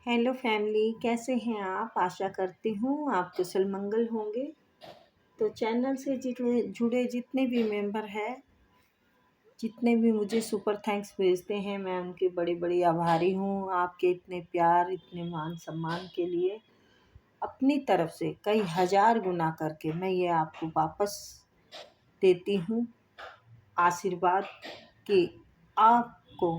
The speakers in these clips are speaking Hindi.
हेलो फैमिली, कैसे हैं आप? आशा करती हूँ आप कुशल मंगल होंगे। तो चैनल से जुड़े जुड़े जितने भी मेंबर हैं, जितने भी मुझे सुपर थैंक्स भेजते हैं, मैं उनकी बड़ी बड़ी आभारी हूँ। आपके इतने प्यार, इतने मान सम्मान के लिए अपनी तरफ से कई हज़ार गुना करके मैं ये आपको वापस देती हूँ आशीर्वाद कि आपको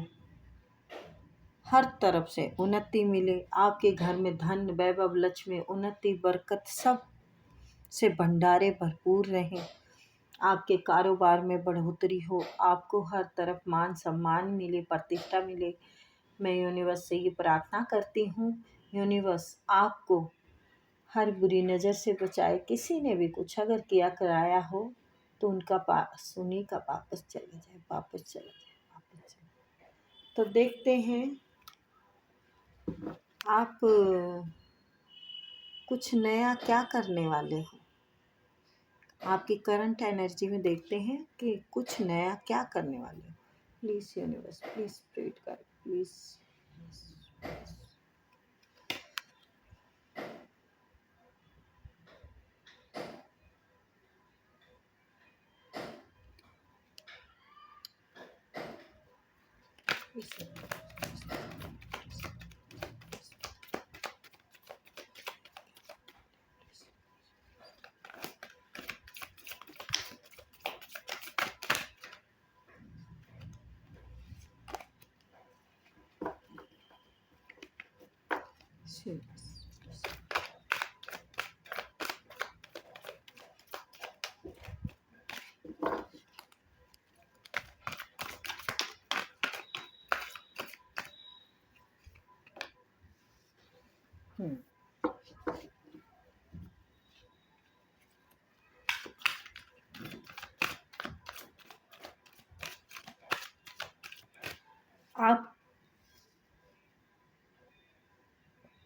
हर तरफ से उन्नति मिले, आपके घर में धन वैभव लक्ष्मी उन्नति बरकत सब से भंडारे भरपूर रहें, आपके कारोबार में बढ़ोतरी हो, आपको हर तरफ मान सम्मान मिले, प्रतिष्ठा मिले। मैं यूनिवर्स से ये प्रार्थना करती हूँ, यूनिवर्स आपको हर बुरी नज़र से बचाए। किसी ने भी कुछ अगर किया कराया हो तो उनका पास उन्हीं का वापस चला जाए, वापस चला जाए, वापस चला जाए। तो देखते हैं आप कुछ नया क्या करने वाले हो। आपकी करंट एनर्जी में देखते हैं कि कुछ नया क्या करने वाले हो। प्लीज़ यूनिवर्स, प्लीज़ स्प्रेड कर, प्लीज़। आप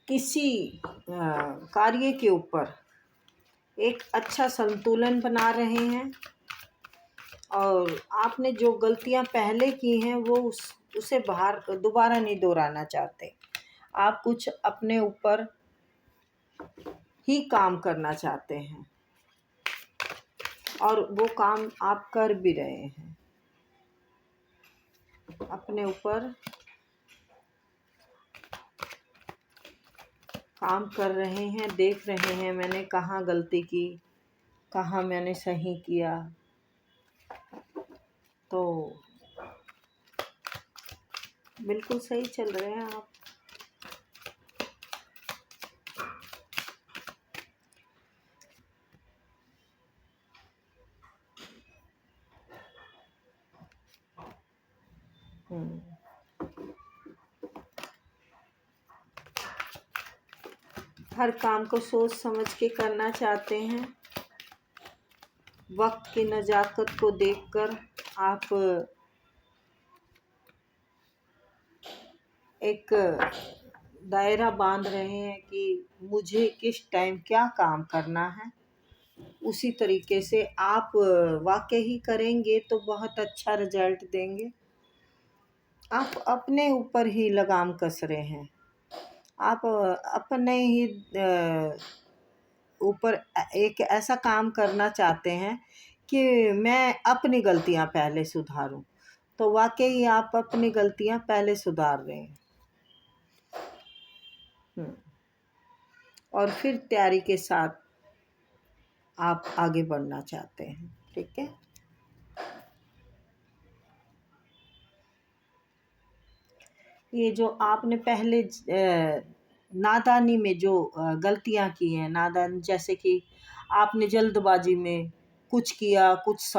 किसी कार्य के ऊपर एक अच्छा संतुलन बना रहे हैं और आपने जो गलतियां पहले की हैं वो उसे बाहर दोबारा नहीं दोहराना चाहते। आप कुछ अपने ऊपर ही काम करना चाहते हैं और वो काम आप कर भी रहे हैं। अपने ऊपर काम कर रहे हैं, देख रहे हैं मैंने कहाँ गलती की, कहाँ मैंने सही किया। तो बिल्कुल सही चल रहे हैं आप। हर काम को सोच समझ के करना चाहते हैं। वक्त की नज़ाकत को देखकर आप एक दायरा बांध रहे हैं कि मुझे किस टाइम क्या काम करना है। उसी तरीके से आप वाकई ही करेंगे तो बहुत अच्छा रिजल्ट देंगे। आप अपने ऊपर ही लगाम कस रहे हैं। आप अपने ही ऊपर एक ऐसा काम करना चाहते हैं कि मैं अपनी गलतियां पहले सुधारूं। तो वाकई आप अपनी गलतियां पहले सुधार रहे हैं। और फिर तैयारी के साथ आप आगे बढ़ना चाहते हैं। ठीक है। ये जो आपने पहले नादानी में जो गलतियां की हैं, नादान जैसे कि आपने जल्दबाजी में कुछ किया, कुछ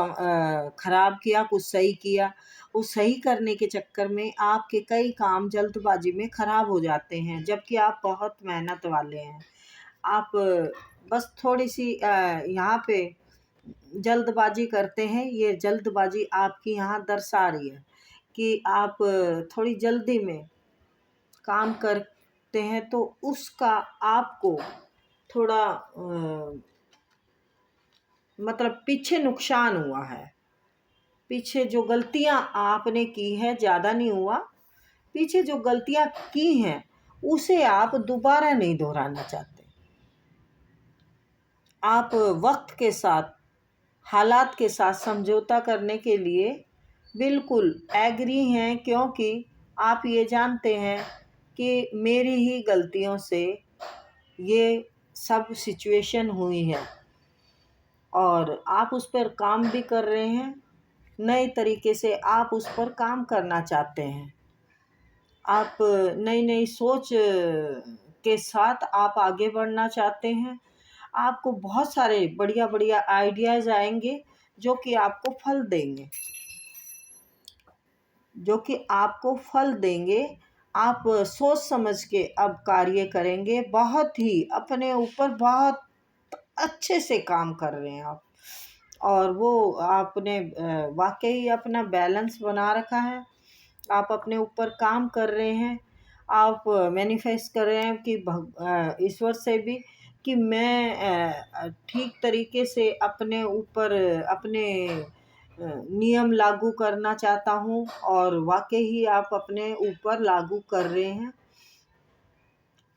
खराब किया, कुछ सही किया। उस सही करने के चक्कर में आपके कई काम जल्दबाजी में खराब हो जाते हैं, जबकि आप बहुत मेहनत वाले हैं। आप बस थोड़ी सी यहाँ पे जल्दबाजी करते हैं। ये जल्दबाजी आपकी यहाँ दर्शा रही है कि आप थोड़ी जल्दी में काम करते हैं, तो उसका आपको थोड़ा मतलब पीछे नुकसान हुआ है। पीछे जो गलतियां आपने की है, ज़्यादा नहीं हुआ। पीछे जो गलतियां की हैं उसे आप दोबारा नहीं दोहराना चाहते। आप वक्त के साथ, हालात के साथ समझौता करने के लिए बिल्कुल एग्री हैं, क्योंकि आप ये जानते हैं कि मेरी ही गलतियों से ये सब सिचुएशन हुई है और आप उस पर काम भी कर रहे हैं। नए तरीके से आप उस पर काम करना चाहते हैं। आप नई नई सोच के साथ आप आगे बढ़ना चाहते हैं। आपको बहुत सारे बढ़िया बढ़िया आइडियाज़ आएंगे जो कि आपको फल देंगे, जो कि आपको फल देंगे। आप सोच समझ के अब कार्य करेंगे। बहुत ही अपने ऊपर बहुत अच्छे से काम कर रहे हैं आप, और वो आपने वाकई अपना बैलेंस बना रखा है। आप अपने ऊपर काम कर रहे हैं। आप मैनिफेस्ट कर रहे हैं कि ईश्वर से भी कि मैं ठीक तरीके से अपने ऊपर अपने नियम लागू करना चाहता हूँ, और वाकई ही आप अपने ऊपर लागू कर रहे हैं,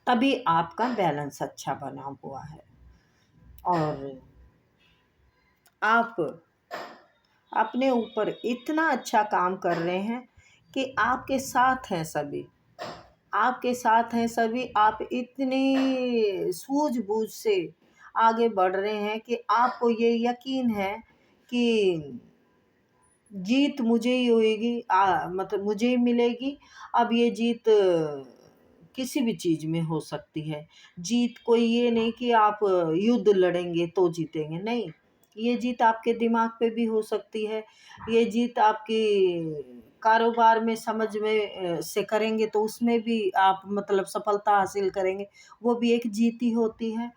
तभी आपका बैलेंस अच्छा बना हुआ है। और आप अपने ऊपर इतना अच्छा काम कर रहे हैं कि आपके साथ हैं सभी, आपके साथ हैं सभी। आप इतनी सूझबूझ से आगे बढ़ रहे हैं कि आपको ये यकीन है कि जीत मुझे ही होएगी, मतलब मुझे ही मिलेगी। अब ये जीत किसी भी चीज़ में हो सकती है। जीत कोई ये नहीं कि आप युद्ध लड़ेंगे तो जीतेंगे, नहीं। ये जीत आपके दिमाग पे भी हो सकती है। ये जीत आपकी कारोबार में समझ में से करेंगे तो उसमें भी आप मतलब सफलता हासिल करेंगे, वो भी एक जीत ही होती है।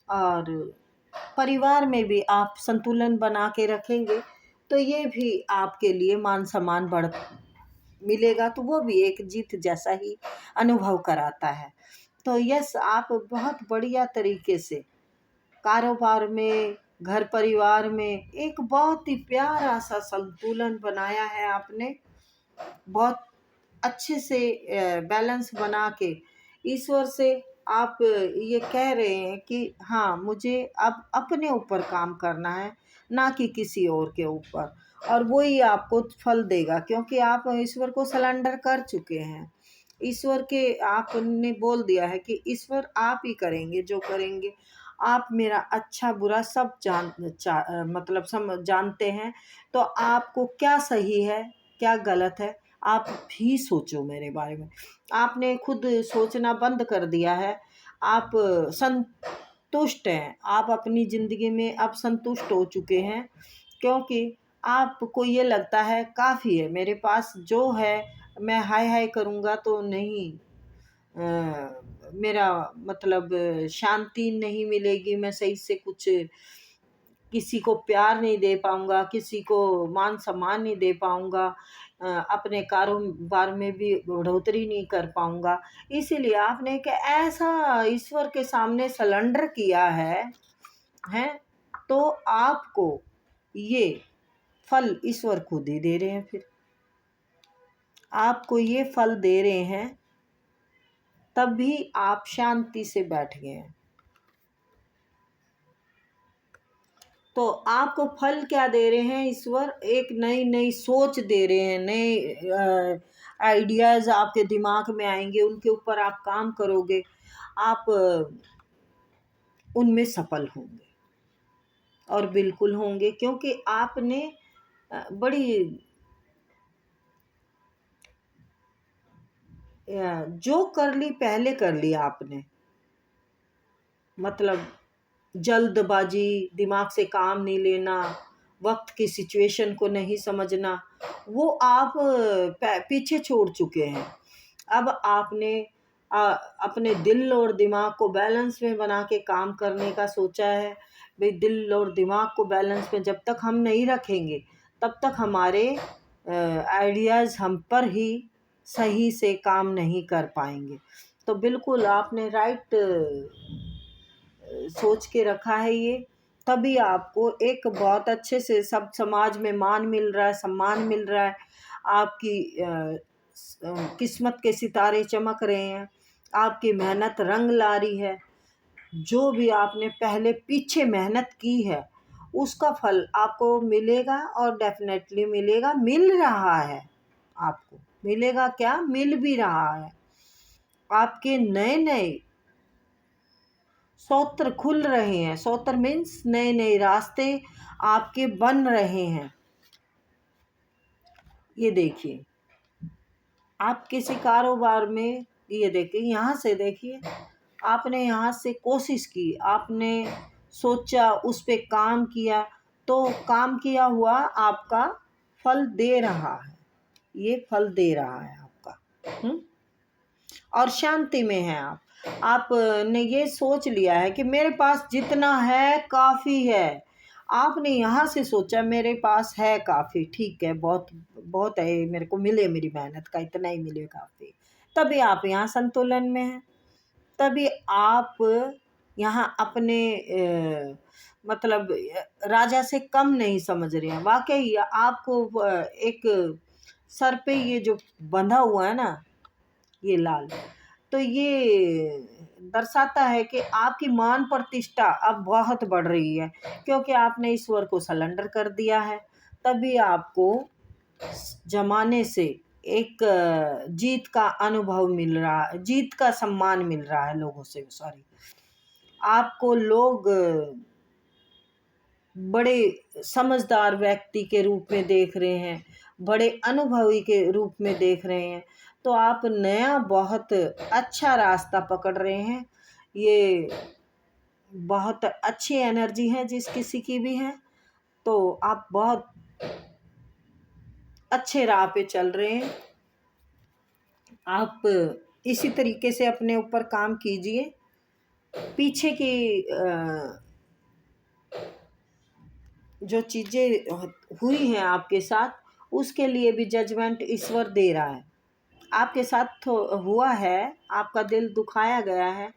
और परिवार में भी आप संतुलन बना के रखेंगे तो ये भी आपके लिए मान सम्मान बढ़ मिलेगा, तो वो भी एक जीत जैसा ही अनुभव कराता है। तो यस, आप बहुत बढ़िया तरीके से कारोबार में, घर परिवार में एक बहुत ही प्यारा सा संतुलन बनाया है आपने। बहुत अच्छे से बैलेंस बना के ईश्वर से आप ये कह रहे हैं कि हाँ, मुझे अब अपने ऊपर काम करना है, ना कि किसी और के ऊपर, और वही आपको फल देगा, क्योंकि आप ईश्वर को सरेंडर कर चुके हैं। ईश्वर के आपने बोल दिया है कि ईश्वर आप ही करेंगे जो करेंगे। आप मेरा अच्छा बुरा सब मतलब जानते हैं, तो आपको क्या सही है क्या गलत है आप भी सोचो मेरे बारे में। आपने खुद सोचना बंद कर दिया है। आप संतुष्ट हैं, आप अपनी ज़िंदगी में अब संतुष्ट हो चुके हैं, क्योंकि आपको ये लगता है काफ़ी है मेरे पास जो है। मैं हाय हाय करूँगा तो नहीं, मेरा मतलब शांति नहीं मिलेगी, मैं सही से कुछ किसी को प्यार नहीं दे पाऊँगा, किसी को मान सम्मान नहीं दे पाऊँगा, अपने कारोबार में भी बढ़ोतरी नहीं कर पाऊँगा। इसीलिए आपने एक ऐसा ईश्वर के सामने सरेंडर किया है, तो आपको ये फल ईश्वर खुद ही दे रहे हैं। फिर आपको ये फल दे रहे हैं, तब भी आप शांति से बैठ गए हैं। तो आपको फल क्या दे रहे हैं ईश्वर? एक नई नई सोच दे रहे हैं, नए आइडियाज़ आपके दिमाग में आएंगे, उनके ऊपर आप काम करोगे, आप उनमें सफल होंगे, और बिल्कुल होंगे, क्योंकि आपने बड़ी जो कर ली पहले कर लिया आपने। मतलब जल्दबाजी, दिमाग से काम नहीं लेना, वक्त की सिचुएशन को नहीं समझना, वो आप पीछे छोड़ चुके हैं। अब आपने अपने दिल और दिमाग को बैलेंस में बना के काम करने का सोचा है। भाई, दिल और दिमाग को बैलेंस में जब तक हम नहीं रखेंगे, तब तक हमारे आइडियाज़ हम पर ही सही से काम नहीं कर पाएंगे। तो बिल्कुल आपने राइट सोच के रखा है ये, तभी आपको एक बहुत अच्छे से सब समाज में मान मिल रहा है, सम्मान मिल रहा है। आपकी किस्मत के सितारे चमक रहे हैं, आपकी मेहनत रंग ला रही है। जो भी आपने पहले पीछे मेहनत की है उसका फल आपको मिलेगा, और डेफिनेटली मिलेगा, मिल रहा है। आपको मिलेगा क्या, मिल भी रहा है। आपके नए नए सौत्र खुल रहे हैं। सौत्र मीन्स नए नए रास्ते आपके बन रहे हैं। ये देखिए, आप किसी कारोबार में, ये देखिए यहाँ से देखिए, आपने यहाँ से कोशिश की, आपने सोचा, उस पे काम किया, तो काम किया हुआ आपका फल दे रहा है। ये फल दे रहा है आपका। और शांति में है आप। आपने ये सोच लिया है कि मेरे पास जितना है काफ़ी है। आपने यहाँ से सोचा मेरे पास है काफ़ी, ठीक है, बहुत बहुत है, मेरे को मिले, मेरी मेहनत का इतना ही मिले काफ़ी। तभी आप यहाँ संतुलन में हैं। तभी आप यहाँ अपने मतलब राजा से कम नहीं समझ रहे हैं। वाकई आपको एक सर पे ये जो बंधा हुआ है ना, ये लाल, तो ये दर्शाता है कि आपकी मान प्रतिष्ठा अब बहुत बढ़ रही है, क्योंकि आपने ईश्वर को सरेंडर कर दिया है। तभी आपको जमाने से एक जीत का अनुभव मिल रहा है, जीत का सम्मान मिल रहा है लोगों से। सॉरी, आपको लोग बड़े समझदार व्यक्ति के रूप में देख रहे हैं, बड़े अनुभवी के रूप में देख रहे हैं। तो आप नया बहुत अच्छा रास्ता पकड़ रहे हैं। ये बहुत अच्छी एनर्जी है जिस किसी की भी है, तो आप बहुत अच्छे राह पे चल रहे हैं। आप इसी तरीके से अपने ऊपर काम कीजिए। पीछे की जो चीज़ें हुई हैं आपके साथ, उसके लिए भी जजमेंट ईश्वर दे रहा है। आपके साथ हुआ है, आपका दिल दुखाया गया है,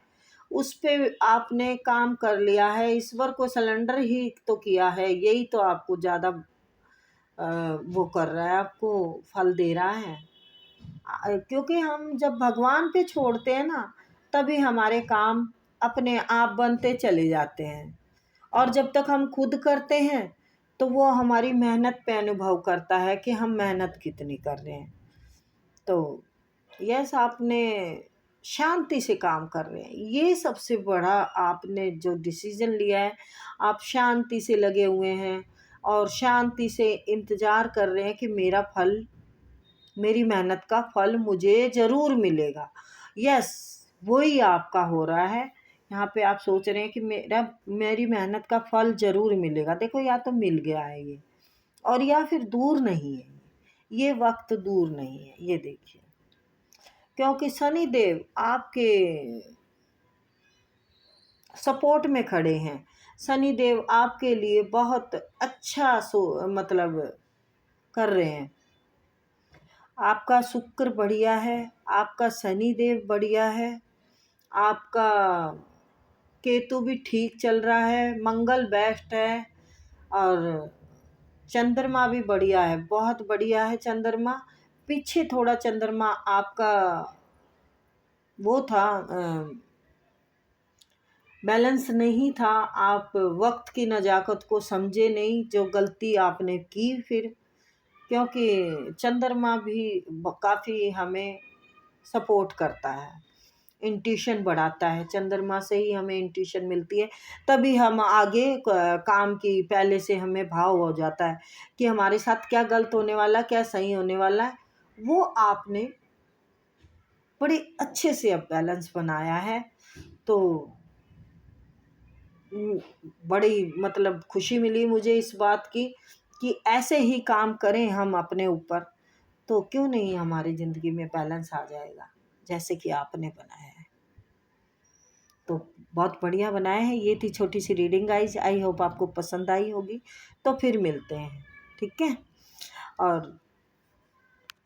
उस पे आपने काम कर लिया है, ईश्वर को सरेंडर ही तो किया है। यही तो आपको ज़्यादा वो कर रहा है, आपको फल दे रहा है। क्योंकि हम जब भगवान पे छोड़ते हैं ना, तभी हमारे काम अपने आप बनते चले जाते हैं। और जब तक हम खुद करते हैं तो वो हमारी मेहनत पे अनुभव करता है कि हम मेहनत कितनी कर रहे हैं। तो यस, आपने शांति से काम कर रहे हैं, ये सबसे बड़ा आपने जो डिसीजन लिया है। आप शांति से लगे हुए हैं और शांति से इंतज़ार कर रहे हैं कि मेरा फल, मेरी मेहनत का फल मुझे ज़रूर मिलेगा। यस, वही आपका हो रहा है। यहाँ पे आप सोच रहे हैं कि मेरी मेहनत का फल ज़रूर मिलेगा। देखो, या तो मिल गया है ये, और या फिर दूर नहीं है, ये वक्त दूर नहीं है। ये देखिए, क्योंकि शनि देव आपके सपोर्ट में खड़े हैं। शनि देव आपके लिए बहुत अच्छा मतलब कर रहे हैं। आपका शुक्र बढ़िया है, आपका शनि देव बढ़िया है, आपका केतु भी ठीक चल रहा है, मंगल बेस्ट है, और चंद्रमा भी बढ़िया है, बहुत बढ़िया है चंद्रमा। पीछे थोड़ा चंद्रमा आपका वो था, बैलेंस नहीं था। आप वक्त की नज़ाकत को समझे नहीं, जो गलती आपने की फिर। क्योंकि चंद्रमा भी काफ़ी हमें सपोर्ट करता है, इंट्यूशन बढ़ाता है। चंद्रमा से ही हमें इंट्यूशन मिलती है, तभी हम आगे काम की पहले से हमें भाव हो जाता है कि हमारे साथ क्या गलत होने वाला, क्या सही होने वाला है। वो आपने बड़े अच्छे से अब बैलेंस बनाया है। तो बड़ी मतलब खुशी मिली मुझे इस बात की कि ऐसे ही काम करें हम अपने ऊपर, तो क्यों नहीं हमारी ज़िंदगी में बैलेंस आ जाएगा, जैसे कि आपने बनाया है। तो बहुत बढ़िया बनाया है। ये थी छोटी सी रीडिंग गाइज, आई होप आपको पसंद आई होगी। तो फिर मिलते हैं, ठीक है। और